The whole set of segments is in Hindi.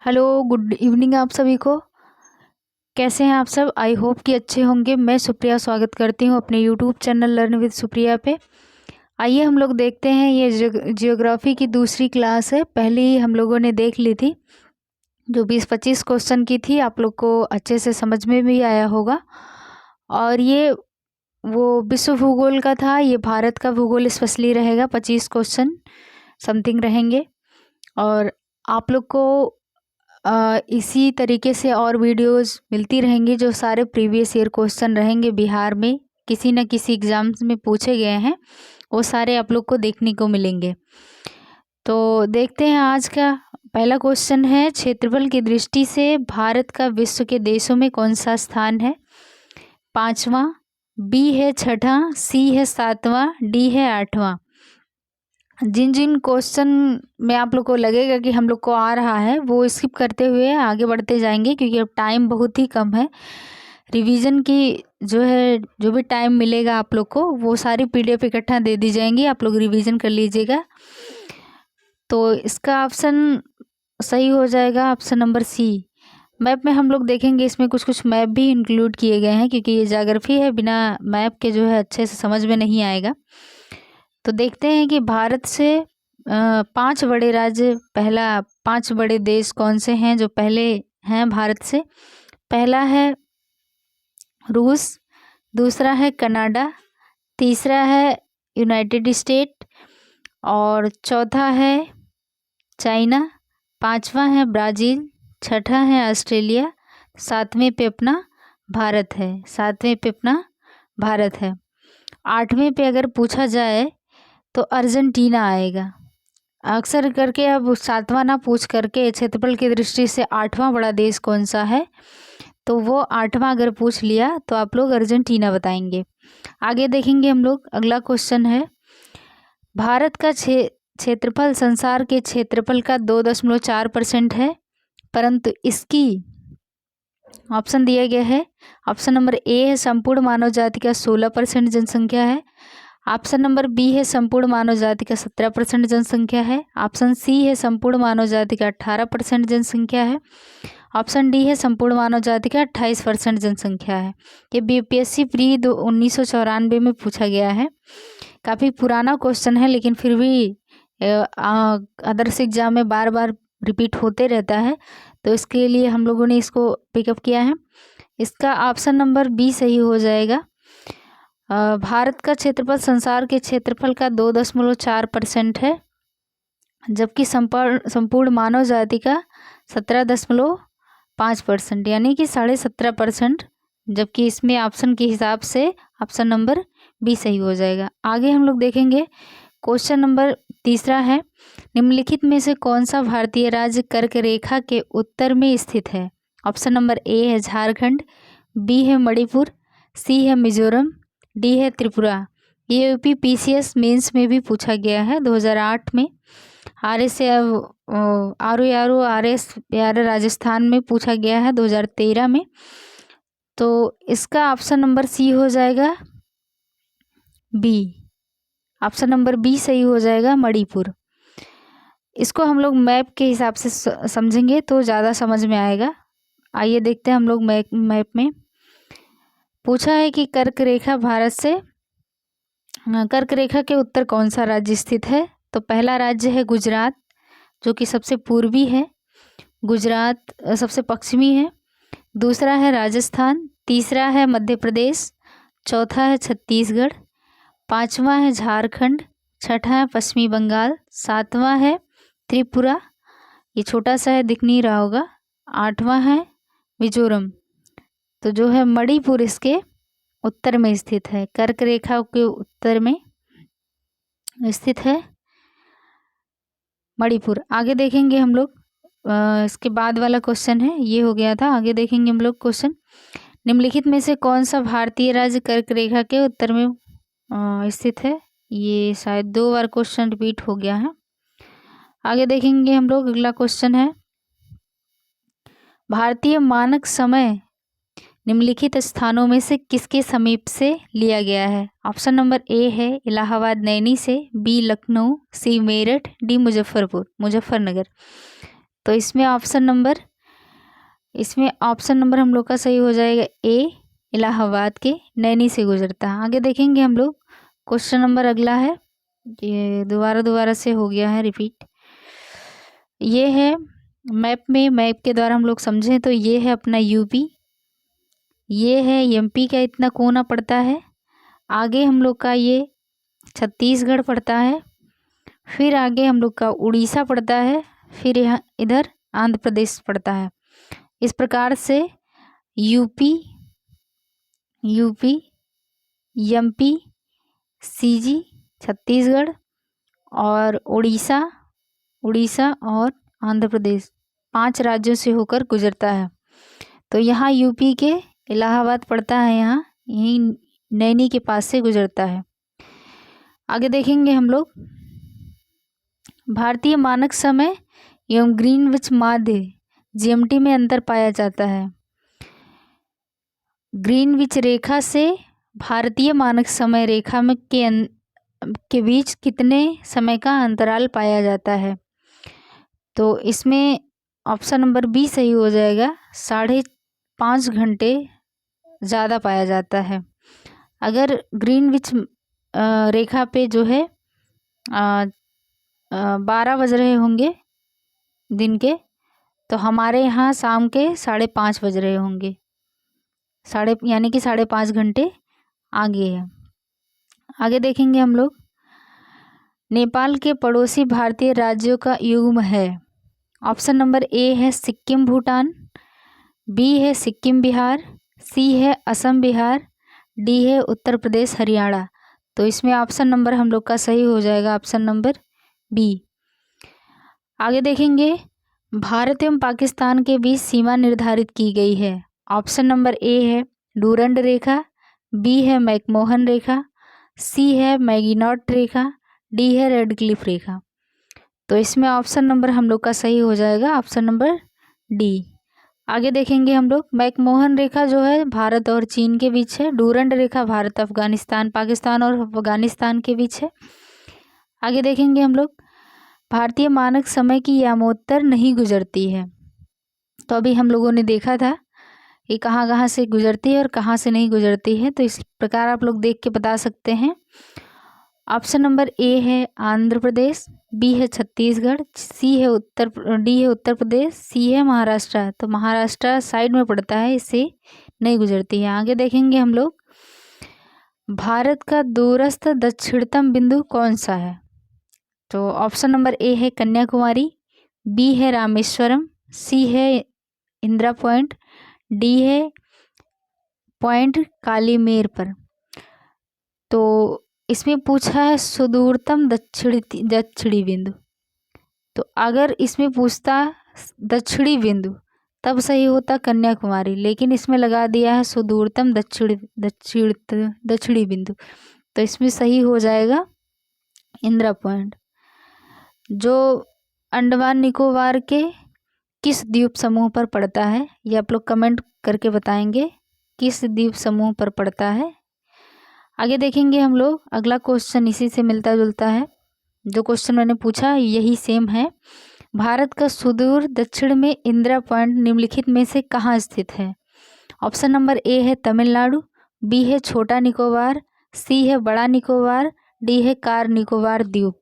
हेलो, गुड इवनिंग आप सभी को। कैसे हैं आप सब? आई होप कि अच्छे होंगे। मैं सुप्रिया स्वागत करती हूं अपने YouTube channel learn with Supriya पे। आइए हम लोग देखते हैं, ये जियोग्राफी की दूसरी क्लास है। पहले ही हम लोगों ने देख ली थी, जो 20-25 क्वेश्चन की थी। आप लोग को अच्छे से समझ में भी आया होगा। और ये वो विश्व भूगोल का था, ये भारत का भूगोल स्पेशली रहेगा। 25 क्वेश्चन समथिंग रहेंगे। और आप लोग को इसी तरीके से और वीडियोस मिलती रहेंगी, जो सारे प्रीवियस ईयर क्वेश्चन रहेंगे बिहार में किसी न किसी एग्जाम्स में पूछे गए हैं, वो सारे आप लोग को देखने को मिलेंगे। तो देखते हैं आज का पहला क्वेश्चन है, क्षेत्रफल की दृष्टि से भारत का विश्व के देशों में कौन सा स्थान है? 5वां, बी है 6ठा, सी है 7वां, डी है 8वां। जिन जिन क्वेश्चन में आप लोग को लगेगा कि हम लोग को आ रहा है, वो स्किप करते हुए आगे बढ़ते जाएंगे, क्योंकि अब टाइम बहुत ही कम है। रिवीजन की जो है, जो भी टाइम मिलेगा आप लोग को, वो सारी पीडीएफ इकट्ठा दे दी जाएंगी, आप लोग रिवीजन कर लीजिएगा। तो इसका ऑप्शन सही हो जाएगा ऑप्शन नंबर सी। मैप में हम लोग देखेंगे, इसमें कुछ कुछ मैप भी इंक्लूड किए गए हैं, क्योंकि ये ज्योग्राफी है, बिना मैप के जो है अच्छे से समझ में नहीं आएगा। तो देखते हैं कि भारत से 5 बड़े राज्य, पहला 5 बड़े देश कौन से हैं जो पहले हैं भारत से। पहला है रूस, दूसरा है कनाडा, तीसरा है यूनाइटेड स्टेट, और चौथा है चाइना, 5वां है ब्राज़ील, 6ठा है ऑस्ट्रेलिया, 7वें पे अपना भारत है। 7वें पे अपना भारत है। 8वें पे अगर पूछा जाए तो अर्जेंटीना आएगा। अक्सर करके अब 7वां ना पूछ करके क्षेत्रफल की दृष्टि से 8वां बड़ा देश कौन सा है, तो वो 8वां अगर पूछ लिया तो आप लोग अर्जेंटीना बताएंगे। आगे देखेंगे हम लोग, अगला क्वेश्चन है, भारत का क्षेत्रफल संसार के क्षेत्रफल का 2.4% है, परंतु इसकी ऑप्शन दिया गया है। ऑप्शन नंबर ए है संपूर्ण मानव जाति का 16% जनसंख्या है। ऑप्शन नंबर बी है संपूर्ण मानव जाति का 17% जनसंख्या है। ऑप्शन सी है संपूर्ण मानव जाति का 18% जनसंख्या है। ऑप्शन डी है संपूर्ण मानव जाति का 28% जनसंख्या है। ये बीपीएससी प्री 1994 में पूछा गया है। काफ़ी पुराना क्वेश्चन है, लेकिन फिर भी अदर्स एग्जाम में बार बार रिपीट होते रहता है, तो इसके लिए हम लोगों ने इसको पिकअप किया है। इसका ऑप्शन नंबर बी सही हो जाएगा। भारत का क्षेत्रफल संसार के क्षेत्रफल का 2.4% है, जबकि संपूर्ण मानव जाति का 17.5%, यानी कि 17.5%, जबकि इसमें ऑप्शन के हिसाब से ऑप्शन नंबर बी सही हो जाएगा। आगे हम लोग देखेंगे, क्वेश्चन नंबर तीसरा है, निम्नलिखित में से कौन सा भारतीय राज्य कर्क रेखा के उत्तर में स्थित है? ऑप्शन नंबर ए है झारखंड, बी है मणिपुर, सी है मिजोरम, डी है त्रिपुरा। ये यूपी पीसीएस मेंस में भी पूछा गया है 2008 में। RS राजस्थान में पूछा गया है 2013 में। तो इसका ऑप्शन नंबर सी हो जाएगा, बी। ऑप्शन नंबर बी सही हो जाएगा, मणिपुर। इसको हम लोग मैप के हिसाब से समझेंगे तो ज़्यादा समझ में आएगा। आइए देखते हैं हम लोग मैप में पूछा है कि कर्क रेखा भारत से कर्क रेखा के उत्तर कौन सा राज्य स्थित है? तो पहला राज्य है गुजरात, जो कि सबसे पूर्वी है। गुजरात सबसे पश्चिमी है। दूसरा है राजस्थान, तीसरा है मध्य प्रदेश, चौथा है छत्तीसगढ़, 5वां है झारखंड, 6ठा है पश्चिमी बंगाल, 7वां है त्रिपुरा, ये छोटा सा है दिख नहीं रहा होगा, 8वां है मिजोरम। तो जो है मणिपुर इसके उत्तर में स्थित है, कर्क रेखा के उत्तर में स्थित है मणिपुर। आगे देखेंगे हम लोग, इसके बाद वाला क्वेश्चन है, ये हो गया था। आगे देखेंगे हम लोग क्वेश्चन, निम्नलिखित में से कौन सा भारतीय राज्य कर्क रेखा के उत्तर में स्थित है? ये शायद 2 बार क्वेश्चन रिपीट हो गया है। आगे देखेंगे हम लोग, अगला क्वेश्चन है, भारतीय मानक समय निम्नलिखित स्थानों में से किसके समीप से लिया गया है? ऑप्शन नंबर ए है इलाहाबाद नैनी से, बी लखनऊ, सी मेरठ, डी मुजफ्फरनगर। तो इसमें ऑप्शन नंबर हम लोग का सही हो जाएगा ए, इलाहाबाद के नैनी से गुजरता है। आगे देखेंगे हम लोग, क्वेश्चन नंबर अगला है, ये दोबारा से हो गया है रिपीट। ये है मैप के द्वारा हम लोग समझें तो ये है अपना यूपी, ये है एमपी का इतना कोना पड़ता है, आगे हम लोग का ये छत्तीसगढ़ पड़ता है, फिर आगे हम लोग का उड़ीसा पड़ता है, फिर यहाँ इधर आंध्र प्रदेश पड़ता है। इस प्रकार से यूपी, एमपी, सीजी छत्तीसगढ़ और उड़ीसा और आंध्र प्रदेश 5 राज्यों से होकर गुजरता है। तो यहाँ यूपी के इलाहाबाद पड़ता है, यहाँ यहीं नैनी के पास से गुजरता है। आगे देखेंगे हम लोग, भारतीय मानक समय एवं ग्रीनविच माध्य जीएमटी में अंतर पाया जाता है। ग्रीनविच रेखा से भारतीय मानक समय रेखा में के बीच कितने समय का अंतराल पाया जाता है? तो इसमें ऑप्शन नंबर बी सही हो जाएगा, 5.5 घंटे ज़्यादा पाया जाता है। अगर ग्रीनविच रेखा पे जो है 12 बज रहे होंगे दिन के, तो हमारे यहाँ शाम के 5:30 बज रहे होंगे, यानी कि 5.5 घंटे आगे है। आगे देखेंगे हम लोग, नेपाल के पड़ोसी भारतीय राज्यों का युग्म है। ऑप्शन नंबर ए है सिक्किम भूटान, बी है सिक्किम बिहार, सी है असम बिहार, डी है उत्तर प्रदेश हरियाणा। तो इसमें ऑप्शन नंबर हम लोग का सही हो जाएगा ऑप्शन नंबर बी। आगे देखेंगे, भारत एवं पाकिस्तान के बीच सीमा निर्धारित की गई है। ऑप्शन नंबर ए है डूरंड रेखा, बी है मैकमोहन रेखा, सी है मैगिनॉट रेखा, डी है रेड क्लिफ रेखा। तो इसमें ऑप्शन नंबर हम लोग का सही हो जाएगा ऑप्शन नंबर डी। आगे देखेंगे हम लोग, मैकमोहन रेखा जो है भारत और चीन के बीच है, डूरंड रेखा भारत अफगानिस्तान पाकिस्तान और अफगानिस्तान के बीच है। आगे देखेंगे हम लोग, भारतीय मानक समय की यामोत्तर नहीं गुजरती है। तो अभी हम लोगों ने देखा था कि कहाँ कहाँ से गुजरती है और कहाँ से नहीं गुजरती है, तो इस प्रकार आप लोग देख के बता सकते हैं। ऑप्शन नंबर ए है आंध्र प्रदेश, बी है छत्तीसगढ़, डी है उत्तर प्रदेश, सी है महाराष्ट्र। तो महाराष्ट्र साइड में पड़ता है, इससे नहीं गुजरती है। आगे देखेंगे हम लोग, भारत का दूरस्थ दक्षिणतम बिंदु कौन सा है? तो ऑप्शन नंबर ए है कन्याकुमारी, बी है रामेश्वरम, सी है इंदिरा पॉइंट, डी है पॉइंट कालीमेर पर। तो इसमें पूछा है सुदूरतम दक्षिणी बिंदु, तो अगर इसमें पूछता दक्षिणी बिंदु तब सही होता कन्याकुमारी, लेकिन इसमें लगा दिया है सुदूरतम दक्षिणी बिंदु, तो इसमें सही हो जाएगा इंदिरा पॉइंट, जो अंडमान निकोबार के किस द्वीप समूह पर पड़ता है। ये आप लोग कमेंट करके बताएंगे किस द्वीप समूह पर पड़ता है। आगे देखेंगे हम लोग, अगला क्वेश्चन इसी से मिलता जुलता है, जो क्वेश्चन मैंने पूछा यही सेम है। भारत का सुदूर दक्षिण में इंदिरा पॉइंट निम्नलिखित में से कहाँ स्थित है? ऑप्शन नंबर ए है तमिलनाडु, बी है छोटा निकोबार, सी है बड़ा निकोबार, डी है कार निकोबार द्वीप।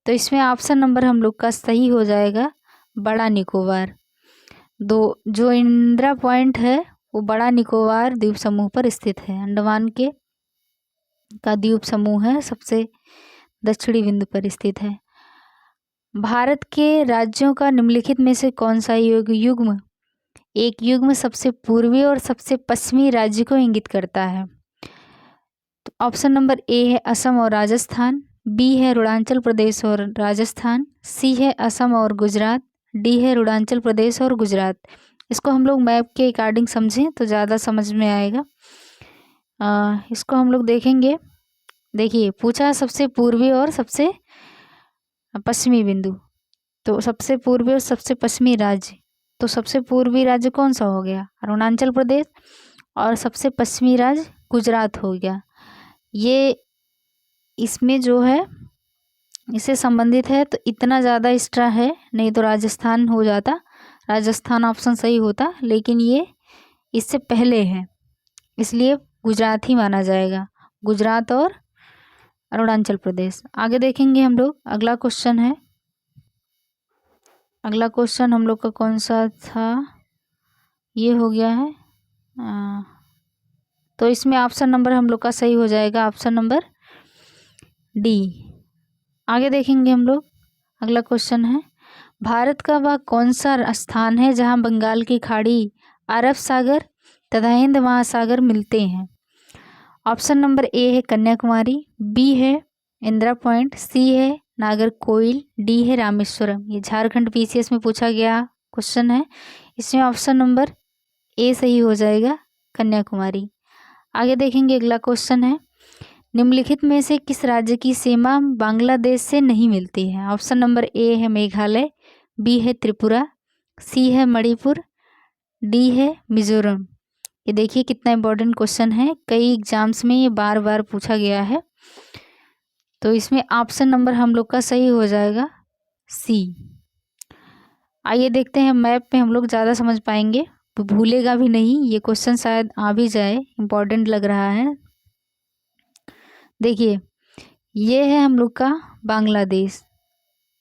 तो इसमें ऑप्शन नंबर हम लोग का सही हो जाएगा बड़ा निकोबार। जो इंदिरा पॉइंट है वो बड़ा निकोबार द्वीप समूह पर स्थित है, अंडमान के का द्वीप समूह है, सबसे दक्षिणी बिंदु पर स्थित है। भारत के राज्यों का निम्नलिखित में से कौन सा युग्म एक युग्म सबसे पूर्वी और सबसे पश्चिमी राज्य को इंगित करता है? तो ऑप्शन नंबर ए है असम और राजस्थान, बी है अरुणाचल प्रदेश और राजस्थान, सी है असम और गुजरात, डी है अरुणाचल प्रदेश और गुजरात। इसको हम लोग मैप के अकॉर्डिंग समझें तो ज़्यादा समझ में आएगा। इसको हम लोग देखेंगे, देखिए पूछा सबसे पूर्वी और सबसे पश्चिमी बिंदु, तो सबसे पूर्वी और सबसे पश्चिमी राज्य, तो सबसे पूर्वी राज्य कौन सा हो गया? अरुणाचल प्रदेश, और सबसे पश्चिमी राज्य गुजरात हो गया। ये इसमें जो है इससे संबंधित है, तो इतना ज़्यादा एक्स्ट्रा है, नहीं तो राजस्थान हो जाता, राजस्थान ऑप्शन सही होता, लेकिन ये इससे पहले है, इसलिए गुजरात ही माना जाएगा। गुजरात और अरुणाचल प्रदेश। आगे देखेंगे हम लोग, अगला क्वेश्चन है। अगला क्वेश्चन हम लोग का कौन सा था, ये हो गया है। तो इसमें ऑप्शन नंबर हम लोग का सही हो जाएगा, ऑप्शन नंबर डी। आगे देखेंगे हम लोग, अगला क्वेश्चन है, भारत का वह कौन सा स्थान है जहां बंगाल की खाड़ी, अरब सागर तथा हिंद महासागर मिलते हैं। ऑप्शन नंबर ए है कन्याकुमारी, बी है इंदिरा पॉइंट, सी है नागरकोइल, डी है रामेश्वरम। ये झारखंड पीसीएस में पूछा गया क्वेश्चन है। इसमें ऑप्शन नंबर ए सही हो जाएगा, कन्याकुमारी। आगे देखेंगे, अगला क्वेश्चन है, निम्नलिखित में से किस राज्य की सीमा बांग्लादेश से नहीं मिलती है। ऑप्शन नंबर ए है मेघालय, बी है त्रिपुरा, सी है मणिपुर, डी है मिजोरम। ये देखिए कितना इम्पोर्टेंट क्वेश्चन है, कई एग्जाम्स में ये बार बार पूछा गया है। तो इसमें ऑप्शन नंबर हम लोग का सही हो जाएगा सी। आइए देखते हैं, मैप में हम लोग ज़्यादा समझ पाएंगे, तो भूलेगा भी नहीं, ये क्वेश्चन शायद आ भी जाए, इम्पोर्टेंट लग रहा है। देखिए ये है हम लोग का बांग्लादेश,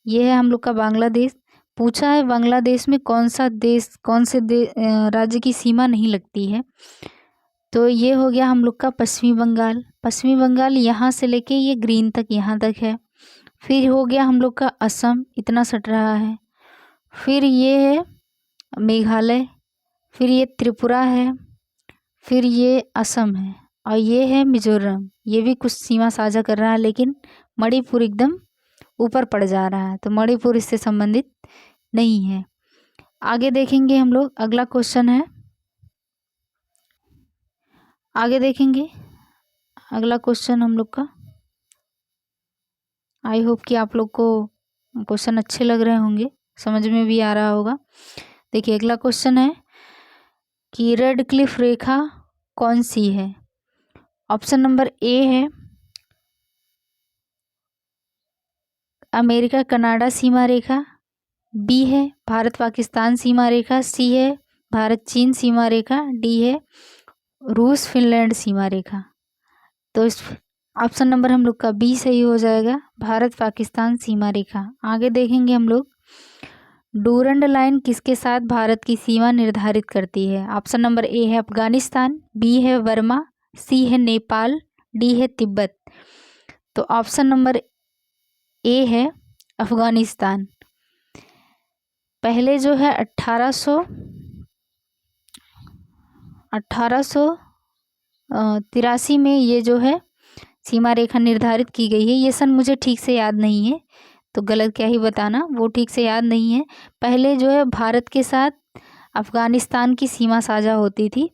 ये है हम लोग का बांग्लादेश। पूछा है बांग्लादेश में कौन सा देश, कौन से राज्य की सीमा नहीं लगती है। तो ये हो गया हम लोग का पश्चिमी बंगाल। पश्चिमी बंगाल यहाँ से लेके ये ग्रीन तक, यहाँ तक है। फिर हो गया हम लोग का असम, इतना सट रहा है। फिर ये है मेघालय, फिर ये त्रिपुरा है, फिर ये असम है, और ये है मिजोरम। ये भी कुछ सीमा साझा कर रहा है, लेकिन मणिपुर एकदम ऊपर पड़ जा रहा है, तो मणिपुर इससे संबंधित नहीं है। आगे देखेंगे हम लोग, अगला क्वेश्चन है। आगे देखेंगे अगला क्वेश्चन हम लोग का, आई होप कि आप लोग को क्वेश्चन अच्छे लग रहे होंगे, समझ में भी आ रहा होगा। देखिए अगला क्वेश्चन है कि रेड क्लिफ रेखा कौन सी है। ऑप्शन नंबर ए है अमेरिका कनाडा सीमा रेखा, बी है भारत पाकिस्तान सीमा रेखा, सी है भारत चीन सीमा रेखा, डी है रूस फिनलैंड सीमा रेखा। तो इस ऑप्शन नंबर हम लोग का बी सही हो जाएगा, भारत पाकिस्तान सीमा रेखा। आगे देखेंगे हम लोग, डूरंड लाइन किसके साथ भारत की सीमा निर्धारित करती है। ऑप्शन नंबर ए है अफगानिस्तान, बी है वर्मा, सी है नेपाल, डी है तिब्बत। तो ऑप्शन नंबर ए है अफगानिस्तान। पहले जो है 1883 में ये जो है सीमा रेखा निर्धारित की गई है। ये सन मुझे ठीक से याद नहीं है, तो गलत क्या ही बताना, वो ठीक से याद नहीं है। पहले जो है भारत के साथ अफ़गानिस्तान की सीमा साझा होती थी,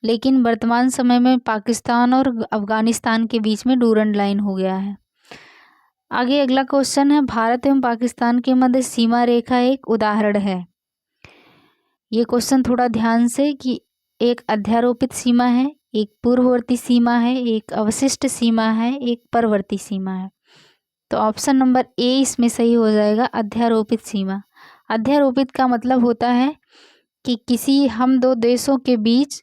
लेकिन वर्तमान समय में पाकिस्तान और अफ़गानिस्तान के बीच में डूरंड लाइन हो गया है। आगे अगला क्वेश्चन है, भारत एवं पाकिस्तान के मध्य सीमा रेखा एक उदाहरण है। ये क्वेश्चन थोड़ा ध्यान से, कि एक अध्यारोपित सीमा है, एक पूर्ववर्ती सीमा है, एक अवशिष्ट सीमा है, एक परवर्ती सीमा है। तो ऑप्शन नंबर ए इसमें सही हो जाएगा, अध्यारोपित सीमा। अध्यारोपित का मतलब होता है कि किसी हम दो देशों के बीच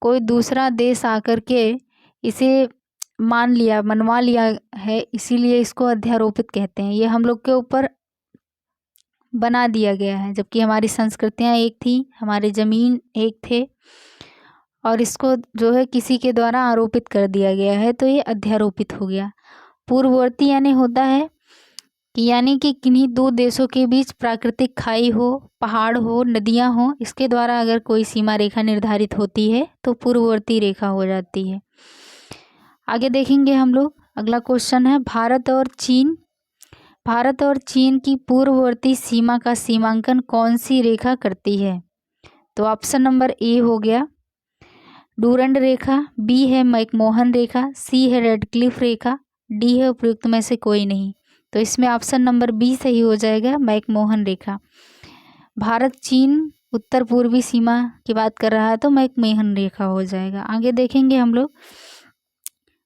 कोई दूसरा देश आकर के इसे मान लिया, मनवा लिया है, इसीलिए इसको अध्यारोपित कहते हैं। ये हम लोग के ऊपर बना दिया गया है, जबकि हमारी संस्कृतियाँ एक थी, हमारे ज़मीन एक थे, और इसको जो है किसी के द्वारा आरोपित कर दिया गया है, तो ये अध्यारोपित हो गया। पूर्ववर्ती यानी होता है कि यानी कि किन्हीं दो देशों के बीच प्राकृतिक खाई हो, पहाड़ हो, नदियाँ हो, इसके द्वारा अगर कोई सीमा रेखा निर्धारित होती है तो पूर्ववर्ती रेखा हो जाती है। आगे देखेंगे हम लोग, अगला क्वेश्चन है, भारत और चीन की पूर्ववर्ती सीमा का सीमांकन कौन सी रेखा करती है। तो ऑप्शन नंबर ए हो गया डूरंड रेखा, बी है मैकमोहन रेखा, सी है रेडक्लिफ रेखा, डी है उपयुक्त में से कोई नहीं। तो इसमें ऑप्शन नंबर बी सही हो जाएगा, मैकमोहन रेखा। भारत चीन उत्तर पूर्वी सीमा की बात कर रहा है, तो मैकमोहन रेखा हो जाएगा। आगे देखेंगे हम लोग,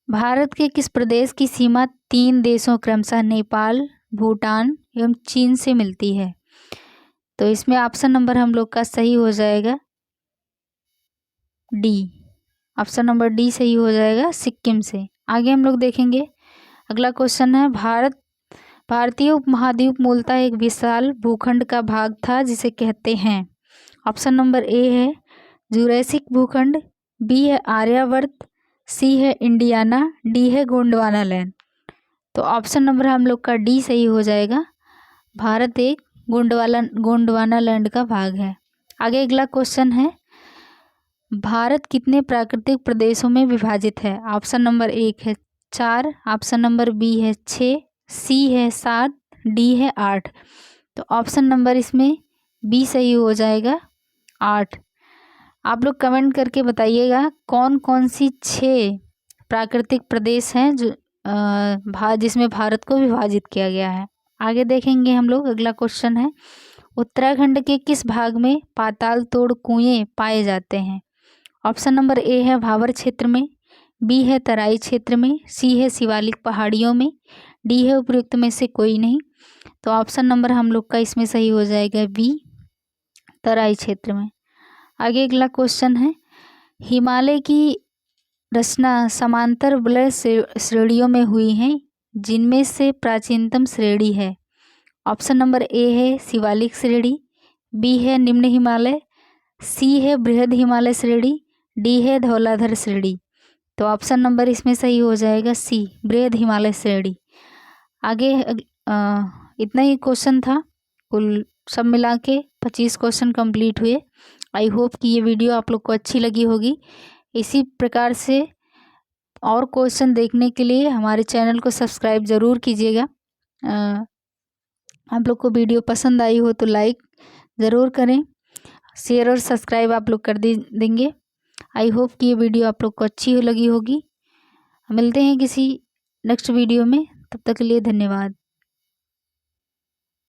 भारत के किस प्रदेश की सीमा 3 देशों क्रमशः नेपाल, भूटान एवं चीन से मिलती है। तो इसमें ऑप्शन नंबर हम लोग का सही हो जाएगा डी। ऑप्शन नंबर डी सही हो जाएगा, सिक्किम से। आगे हम लोग देखेंगे, अगला क्वेश्चन है, भारतीय उपमहाद्वीप मूलतः एक विशाल भूखंड का भाग था जिसे कहते हैं। ऑप्शन नंबर ए है जुरैसिक भूखंड, बी है आर्यावर्त, सी है इंडियाना, डी है गोंडवाना लैंड। तो ऑप्शन नंबर हम लोग का डी सही हो जाएगा, भारत एक गोंडवाना लैंड का भाग है। आगे अगला क्वेश्चन है, भारत कितने प्राकृतिक प्रदेशों में विभाजित है। ऑप्शन नंबर 1 है 4, ऑप्शन नंबर बी है 6, सी है 7, डी है 8। तो ऑप्शन नंबर इसमें बी सही हो जाएगा 8। आप लोग कमेंट करके बताइएगा कौन कौन सी 6 प्राकृतिक प्रदेश हैं जो जिसमें भारत को विभाजित किया गया है। आगे देखेंगे हम लोग, अगला क्वेश्चन है, उत्तराखंड के किस भाग में पाताल तोड़ कुएं पाए जाते हैं। ऑप्शन नंबर ए है भावर क्षेत्र में, बी है तराई क्षेत्र में, सी है शिवालिक पहाड़ियों में, डी है उपयुक्त में से कोई नहीं। तो ऑप्शन नंबर हम लोग का इसमें सही हो जाएगा बी, तराई क्षेत्र में। आगे अगला क्वेश्चन है, हिमालय की रचना समांतर वलय श्रेणियों में हुई है, जिनमें से प्राचीनतम श्रेणी है। ऑप्शन नंबर ए है शिवालिक श्रेणी, बी है निम्न हिमालय, सी है बृहद हिमालय श्रेणी, डी है धौलाधर श्रेणी। तो ऑप्शन नंबर इसमें सही हो जाएगा सी, बृहद हिमालय श्रेणी। आगे इतना ही क्वेश्चन था, कुल सब मिला के 25 क्वेश्चन कंप्लीट हुए। आई होप कि ये वीडियो आप लोग को अच्छी लगी होगी। इसी प्रकार से और क्वेश्चन देखने के लिए हमारे चैनल को सब्सक्राइब ज़रूर कीजिएगा। आप लोग को वीडियो पसंद आई हो तो लाइक ज़रूर करें, शेयर और सब्सक्राइब आप लोग कर देंगे। आई होप कि ये वीडियो आप लोग को अच्छी लगी होगी। मिलते हैं किसी नेक्स्ट वीडियो में, तब तक के लिए धन्यवाद।